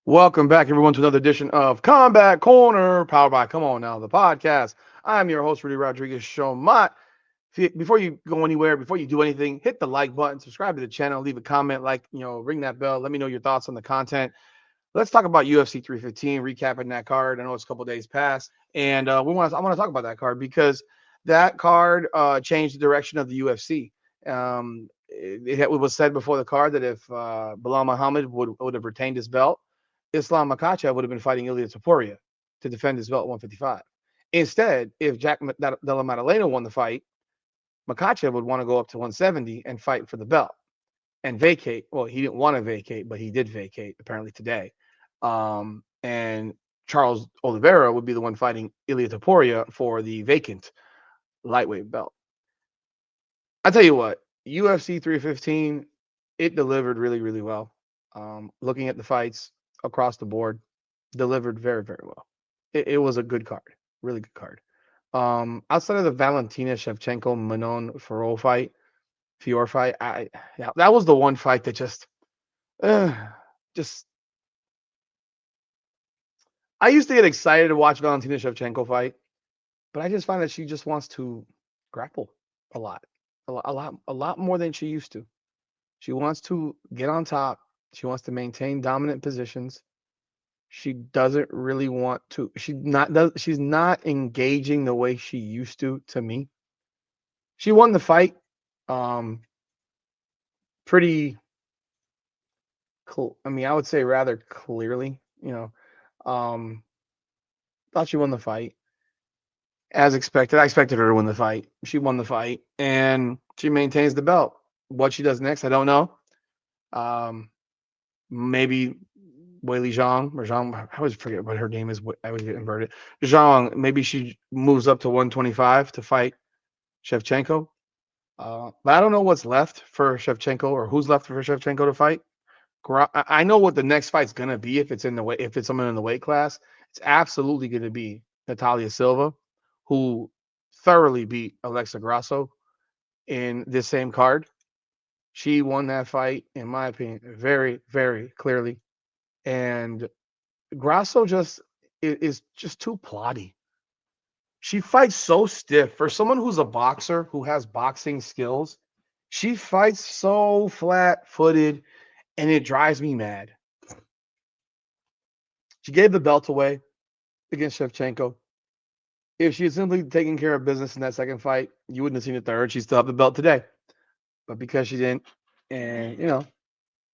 Welcome back, everyone, to another edition of Combat Corner, powered by Come On Now, the podcast. I'm your host, Rudy Rodriguez Shomot. Before you go anywhere, before you do anything, hit the like button, subscribe to the channel, leave a comment, ring that bell. Let me know your thoughts on the content. Let's talk about UFC 315, recapping that card. I know it's a couple days past, and I want to talk about that card because that card changed the direction of the UFC. It was said before the card that if Belal Muhammad would have retained his belt, Islam Makhachev would have been fighting Ilia Topuria to defend his belt at 155. Instead, if Della Maddalena won the fight, Makhachev would want to go up to 170 and fight for the belt and vacate. Well, he didn't want to vacate, but he did vacate apparently today. And Charles Oliveira would be the one fighting Ilia Topuria for the vacant lightweight belt. I tell you what, UFC 315, it delivered really, really well. Looking at the fights across the board, delivered very, very well. It was a good card, really good card. Outside of the Valentina Shevchenko Manon Fior fight, yeah, that was the one fight that uh, just. I used to get excited to watch Valentina Shevchenko fight, but I just find that she just wants to grapple a lot, a lot more than she used to. She wants to get on top. She wants to maintain dominant positions. She doesn't really want to. She's not engaging the way she used to me. She won the fight um pretty cool. I mean, I would say rather clearly, Um thought she won the fight as expected. I expected her to win the fight. She won the fight and she maintains the belt. What she does next, I don't know. Um Maybe Weili Zhang or Zhang, I always forget what her name is. I always get inverted. Zhang, maybe she moves up to 125 to fight Shevchenko. But I don't know what's left for Shevchenko or who's left for Shevchenko to fight. I know what the next fight's gonna be if it's in the way if it's someone in the weight class. It's absolutely gonna be Natalia Silva, who thoroughly beat Alexa Grasso in this same card. She won that fight, in my opinion, very, very clearly. And Grasso is just too plotty. She fights so stiff. For someone who's a boxer who has boxing skills, she fights so flat-footed, and it drives me mad. She gave the belt away against Shevchenko. If she had simply taken care of business in that second fight, you wouldn't have seen the third. She'd still have the belt today. But because she didn't, and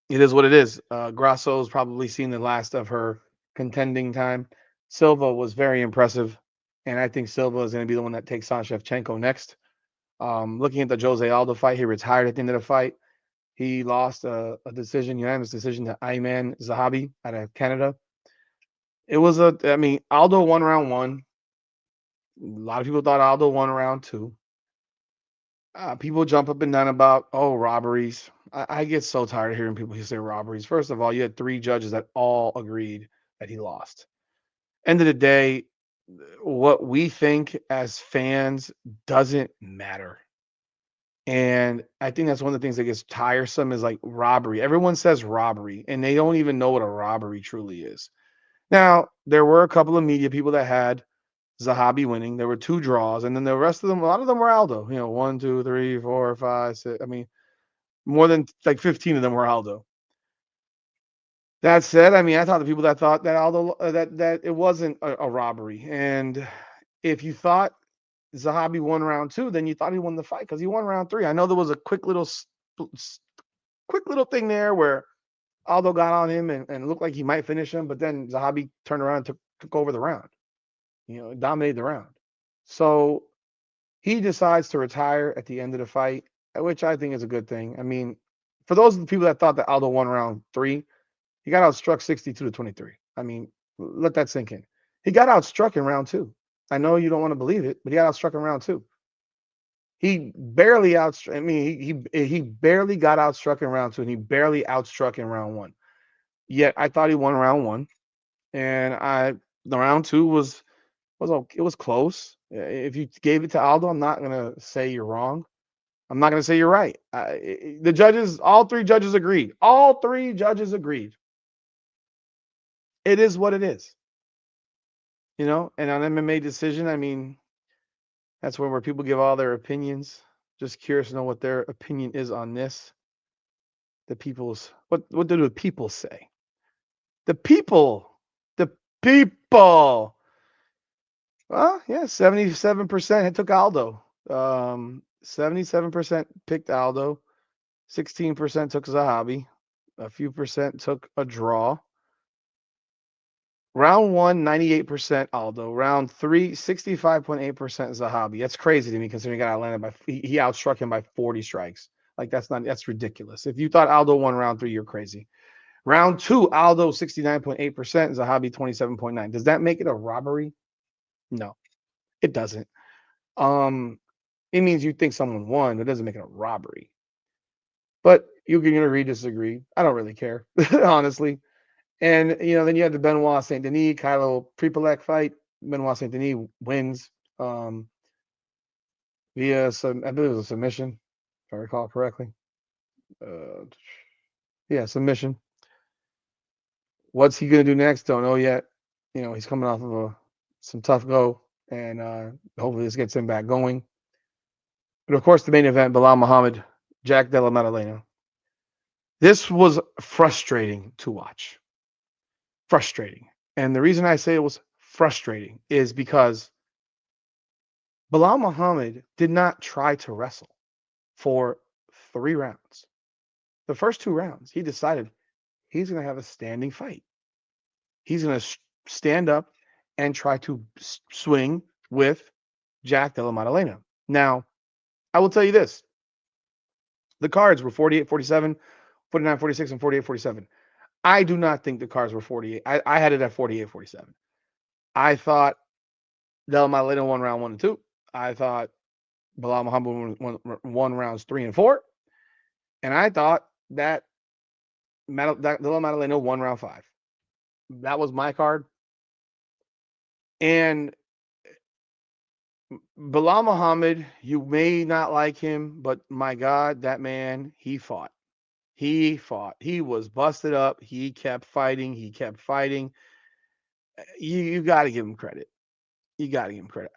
it is what it is. Grasso's probably seen the last of her contending time. Silva was very impressive, and I think Silva is going to be the one that takes on Shevchenko next. Looking at the Jose Aldo fight, he retired at the end of the fight. He lost a decision, unanimous decision to Ayman Zahabi out of Canada. I mean, Aldo won round one. A lot of people thought Aldo won round two. People jump up and down about, oh, robberies. I get so tired of hearing people who say robberies. First of all, you had three judges that all agreed that he lost. End of the day, what we think as fans doesn't matter. And I think that's one of the things that gets tiresome is like robbery. Everyone says robbery, and they don't even know what a robbery truly is. Now, there were a couple of media people that had Zahabi winning. There were two draws, and then the rest of them, a lot of them were Aldo. One, two, three, four, five, six. I mean, more than like 15 of them were Aldo. That said, I mean, I thought the people that thought that Aldo that it wasn't a robbery, and if you thought Zahabi won round two, then you thought he won the fight because he won round three. I know there was a quick little thing there where Aldo got on him and looked like he might finish him, but then Zahabi turned around and took over the round. Dominated the round. So he decides to retire at the end of the fight, which I think is a good thing. I mean, for those people that thought that Aldo won round three, he got outstruck 62 to 23. I mean, let that sink in. He got outstruck in round two. I know you don't want to believe it, but he got outstruck in round two. He barely outstruck. I mean, he barely got outstruck in round two, and he barely outstruck in round one. Yet I thought he won round one, and the round two it was close. If you gave it to Aldo, I'm not gonna say you're wrong. I'm not gonna say you're right. The judges, all three judges agreed. All three judges agreed. It is what it is. And on MMA Decision, I mean, that's where people give all their opinions. Just curious to know what their opinion is on this. What do the people say? The people. The people. Well, yeah, 77% it took Aldo. 77% picked Aldo. 16% took Zahabi. A few percent took a draw. Round 1, 98% Aldo. Round 3, 65.8% Zahabi. That's crazy to me considering he got outlanded he outstruck him by 40 strikes. Like that's ridiculous. If you thought Aldo won round 3, you're crazy. Round 2, Aldo 69.8%, Zahabi 27.9%. Does that make it a robbery? No, it doesn't. It means you think someone won, but it doesn't make it a robbery. But you can agree, disagree. I don't really care, honestly. And then you have the Benoit Saint Denis Kylo Prepolek fight. Benoit Saint Denis wins via I believe it was a submission, if I recall correctly. Yeah, submission. What's he gonna do next? Don't know yet. He's coming off of some tough go, and hopefully this gets him back going. But of course, the main event: Belal Muhammad, Jack Della Maddalena. This was frustrating to watch. Frustrating. And the reason I say it was frustrating is because Belal Muhammad did not try to wrestle for 3 rounds. The first 2 rounds, he decided he's going to have a standing fight. He's going to stand up and try to swing with Jack Della Maddalena. Now, I will tell you this. The cards were 48-47, 49-46, and 48-47. I do not think the cards were 48. I had it at 48-47. I thought Della Maddalena won round 1 and 2. I thought Belal Muhammad won rounds 3 and 4. And I thought that Della Maddalena won round 5. That was my card. And Belal Muhammad, you may not like him, but my God, that man, he fought. He fought. He was busted up. He kept fighting. You got to give him credit.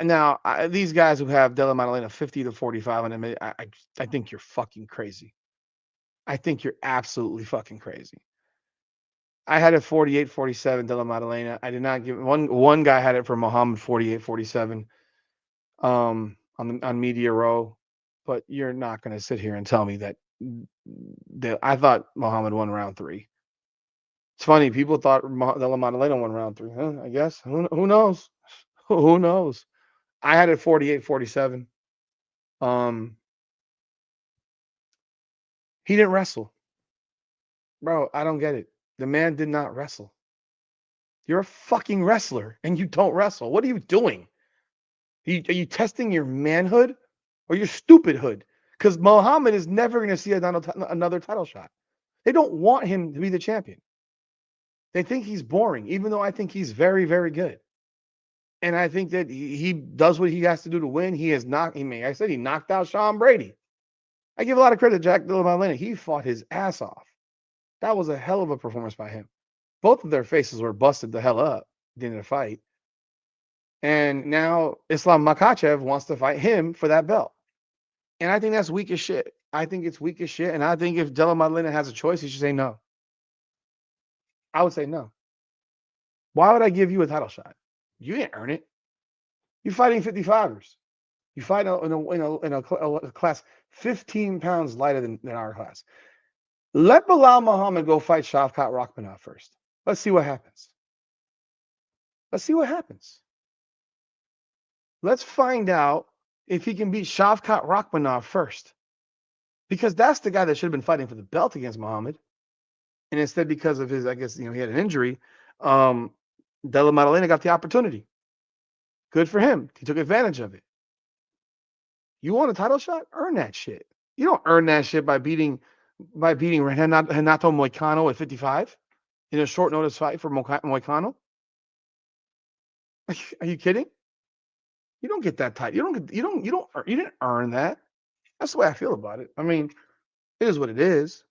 Now, these guys who have Della Maddalena 50-45 on him, I think you're fucking crazy. I think you're absolutely fucking crazy. I had it 48-47 Della Maddalena. I did not give one guy had it for Muhammad 48-47 on Media Row, but you're not going to sit here and tell me that I thought Muhammad won round 3. It's funny, people thought Della Maddalena won round 3. Huh? I guess who knows? Who knows? I had it 48-47. He didn't wrestle. Bro, I don't get it. The man did not wrestle. You're a fucking wrestler and you don't wrestle. What are you doing? Are you testing your manhood or your stupidhood? Because Muhammad is never going to see another title shot. They don't want him to be the champion. They think he's boring, even though I think he's very, very good. And I think that he does what he has to do to win. He knocked out Sean Brady. I give a lot of credit to Jack Della Maddalena. He fought his ass off. That was a hell of a performance by him. Both of their faces were busted the hell up in the fight. And now Islam Makhachev wants to fight him for that belt. And I think that's weak as shit. I think it's weak as shit. And I think if Della Maddalena has a choice, he should say no. I would say no. Why would I give you a title shot? You didn't earn it. You're fighting 55ers. You fight in a class 15 pounds lighter than our class. Let Belal Muhammad go fight Shavkat Rakhmonov first. Let's see what happens. Let's find out if he can beat Shavkat Rakhmonov first. Because that's the guy that should have been fighting for the belt against Muhammad. And instead, because of his, I guess, he had an injury, Della Maddalena got the opportunity. Good for him. He took advantage of it. You want a title shot? Earn that shit. You don't earn that shit by beating Renato Moicano at 55 in a short notice fight for Moicano. Are you kidding? You don't get that title. You didn't earn that. That's the way I feel about it. I mean, it is what it is.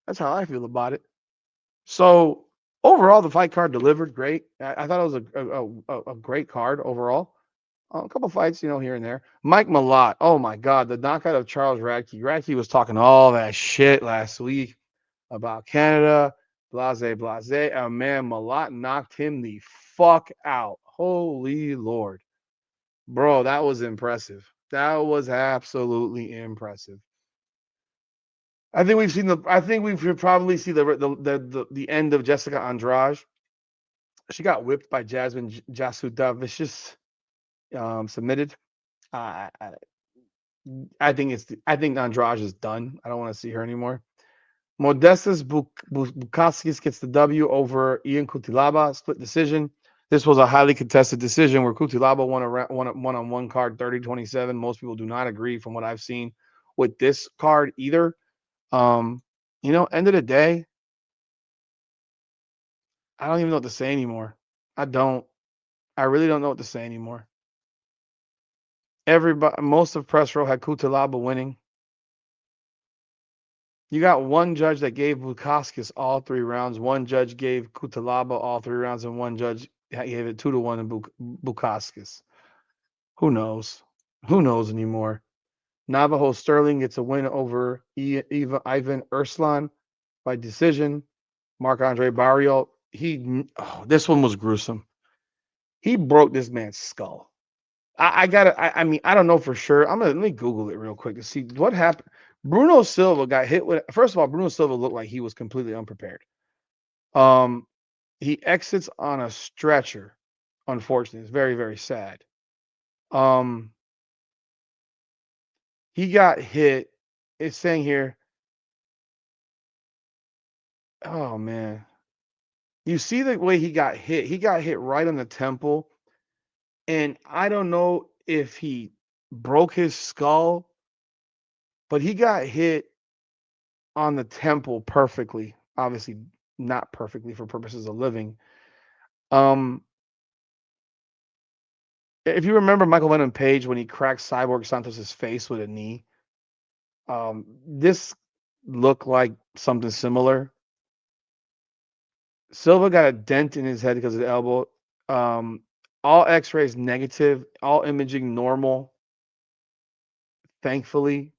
That's how I feel about it. So overall, the fight card delivered great. I thought it was a great card overall. A couple fights, here and there. Mike Malott. Oh my God, the knockout of Charles Radke. Radke was talking all that shit last week about Canada, blase, blase. Man, Malott knocked him the fuck out. Holy Lord. Bro, that was impressive. That was absolutely impressive. I think we should probably see the end of Jessica Andrade. She got whipped by Jasmine Jasudavicius, submitted. Uh, I, I think Andrade is done. I don't want to see her anymore. Modestas Bukaskis gets the W over Ian Kutilaba, split decision. This was a highly contested decision where Kutilaba won a one-on-one card 30-27. Most people do not agree from what I've seen with this card either. End of the day, I don't even know what to say anymore. I don't. I really don't know what to say anymore. Most of press row had Kutilaba winning. You got one judge that gave Bukaskis all 3 rounds. One judge gave Kutalaba all 3 rounds, and one judge gave it 2-1 to Bukaskis. Who knows? Who knows anymore? Navajo Sterling gets a win over Ivan Urslan by decision. Marc-Andre Barrios, this one was gruesome. He broke this man's skull. I mean, I don't know for sure. Let me Google it real quick to see what happened. Bruno Silva got hit with. First of all, Bruno Silva looked like he was completely unprepared. He exits on a stretcher. Unfortunately, it's very, very sad. He got hit. It's saying here. Oh man, you see the way he got hit. He got hit right on the temple, and I don't know if he broke his skull, but he got hit on the temple perfectly. Obviously, not perfectly for purposes of living. If you remember Michael Venom Page when he cracked Cyborg Santos's face with a knee, this looked like something similar. Silva got a dent in his head because of the elbow. All X-rays negative, all imaging normal. Thankfully,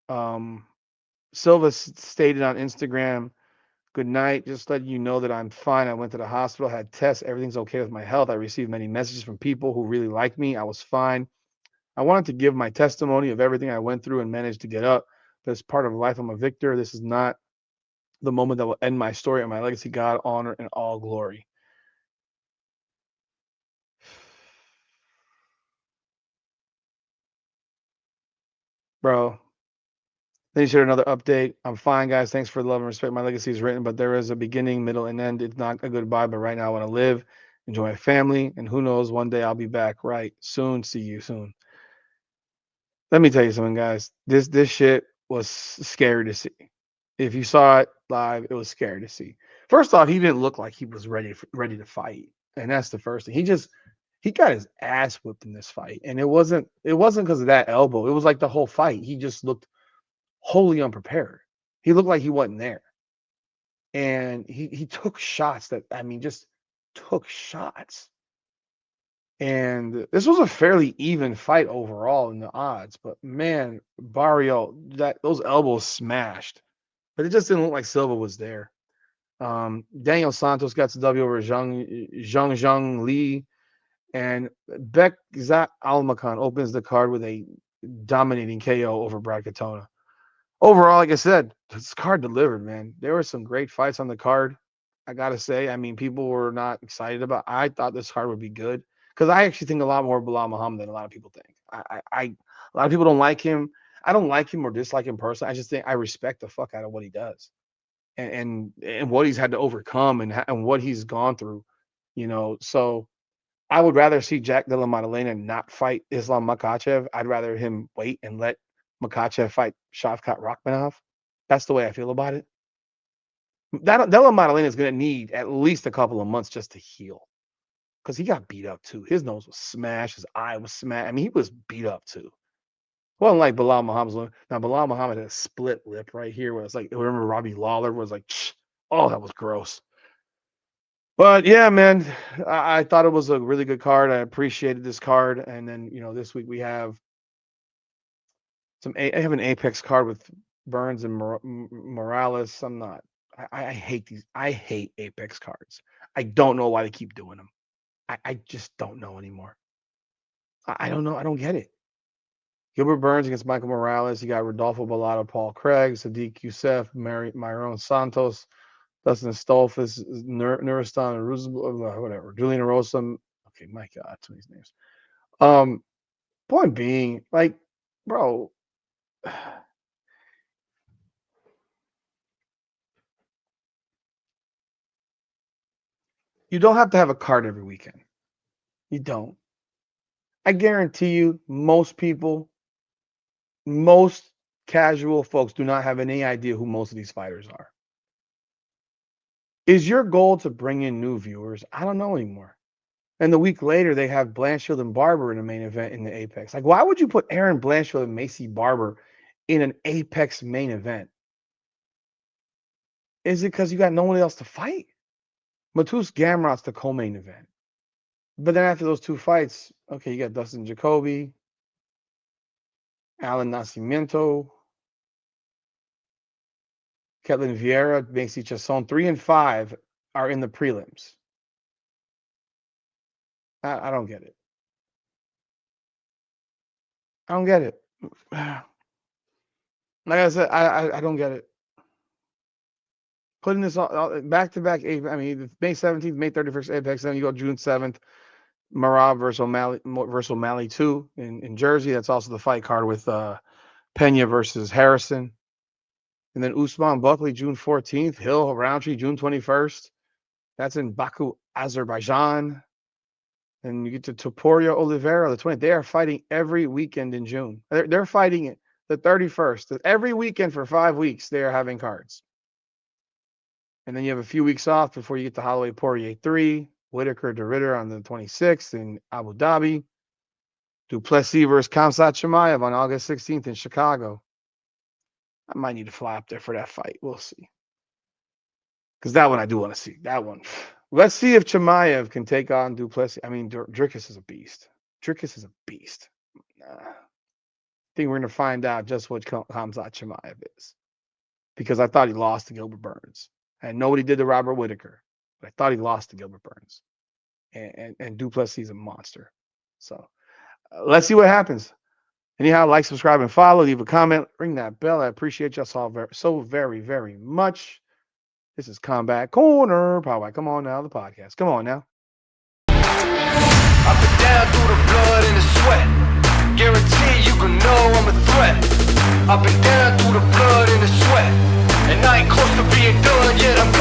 Silva stated on Instagram, "Good night. Just letting you know that I'm fine. I went to the hospital, had tests. Everything's okay with my health. I received many messages from people who really like me. I was fine. I wanted to give my testimony of everything I went through and managed to get up. But as part of life, I'm a victor. This is not the moment that will end my story and my legacy. God, honor, and all glory." Bro, then you shared another update. "I'm fine, guys. Thanks for the love and respect. My legacy is written, but there is a beginning, middle, and end. It's not a goodbye, but right now I want to live, enjoy my family, and who knows, one day I'll be back. Right soon. See you soon." Let me tell you something, guys. This shit was scary to see. If you saw it live, it was scary to see. First off, he didn't look like he was ready to fight, and that's the first thing. He got his ass whipped in this fight, and it wasn't because of that elbow. It was like the whole fight. He just looked wholly unprepared. He looked like he wasn't there, and he took shots that just took shots. And this was a fairly even fight overall in the odds, but man, Barrio, those elbows smashed, but it just didn't look like Silva was there. Daniel Santos got the W over Zhang Li, and Bekzat Almakan opens the card with a dominating KO over Brad Katona. Overall, like I said, this card delivered, man. There were some great fights on the card. I gotta say, people were not excited about. I thought this card would be good because I actually think a lot more of Belal Muhammad than a lot of people think. A lot of people don't like him. I don't like him or dislike him personally. I just think I respect the fuck out of what he does and what he's had to overcome and what he's gone through. So I would rather see Jack Della Maddalena not fight Islam Makhachev. I'd rather him wait and let Makhachev fight Shavkat Rakhmonov. That's the way I feel about it. Della Maddalena is going to need at least a couple of months just to heal because he got beat up too. His nose was smashed. His eye was smashed. He was beat up too. Wasn't like Bilal Muhammad's. Now, Bilal Muhammad had a split lip right here where it's like, remember Robbie Lawler was like, oh, that was gross. But yeah, man, I thought it was a really good card. I appreciated this card. And then, this week we have I have an Apex card with Burns and Morales. I hate these. I hate Apex cards. I don't know why they keep doing them. I just don't know anymore. I don't know. I don't get it. Gilbert Burns against Michael Morales. You got Rodolfo Bellato, Paul Craig, Sadiq Youssef, Myron Santos, Dustin Stolfus, Nuristan, whatever. Julian Rosa. Okay, my God, too many names. Point being, like, bro, you don't have to have a card every weekend. You don't. I guarantee you, most casual folks do not have any idea who most of these fighters are. Is your goal to bring in new viewers? I don't know anymore. And the week later, they have Blanchfield and Barber in the main event in the Apex. Like, why would you put Aaron Blanchfield and Macy Barber in an Apex main event? Is it because you got no one else to fight? Matus Gamrot's the co-main event. But then after those two fights, okay, you got Dustin Jacoby, Alan Nascimento, Ketlin Vieira, Macy Chasson. 3 and 5 are in the prelims. I don't get it. I don't get it. Like I said, I don't get it. Putting this all back to back. I mean, May 17th, May 31st, Apex. Then you go June 7th, Marab versus O'Malley 2 in Jersey. That's also the fight card with Pena versus Harrison. And then Usman Buckley, June 14th. Hill Roundtree, June 21st. That's in Baku, Azerbaijan. And you get to Topuria, Oliveira, the 20th. They are fighting every weekend in June. They're fighting the 31st. Every weekend for 5 weeks, they are having cards. And then you have a few weeks off before you get to Holloway Poirier 3, Whitaker de Ritter on the 26th in Abu Dhabi, Duplessis versus Khamzat Chimaev on August 16th in Chicago. I might need to fly up there for that fight. We'll see. Because that one I do want to see. That one. Let's see if Chimaev can take on Duplessis. I mean, Dricus is a beast. I think we're going to find out just what Khamzat Chimaev is. Because I thought he lost to Gilbert Burns. I know what he did to Robert Whitaker, but I thought he lost to Gilbert Burns. And Duplessis is a monster. So let's see what happens. Anyhow, like, subscribe, and follow. Leave a comment. Ring that bell. I appreciate y'all so very, very much. This is Combat Corner. Power. Come on now, the podcast. Come on now. Up and down through the blood and the sweat. Guarantee you can know I'm a threat. Up and down through the blood and the sweat. And I ain't close to being done yet. I'm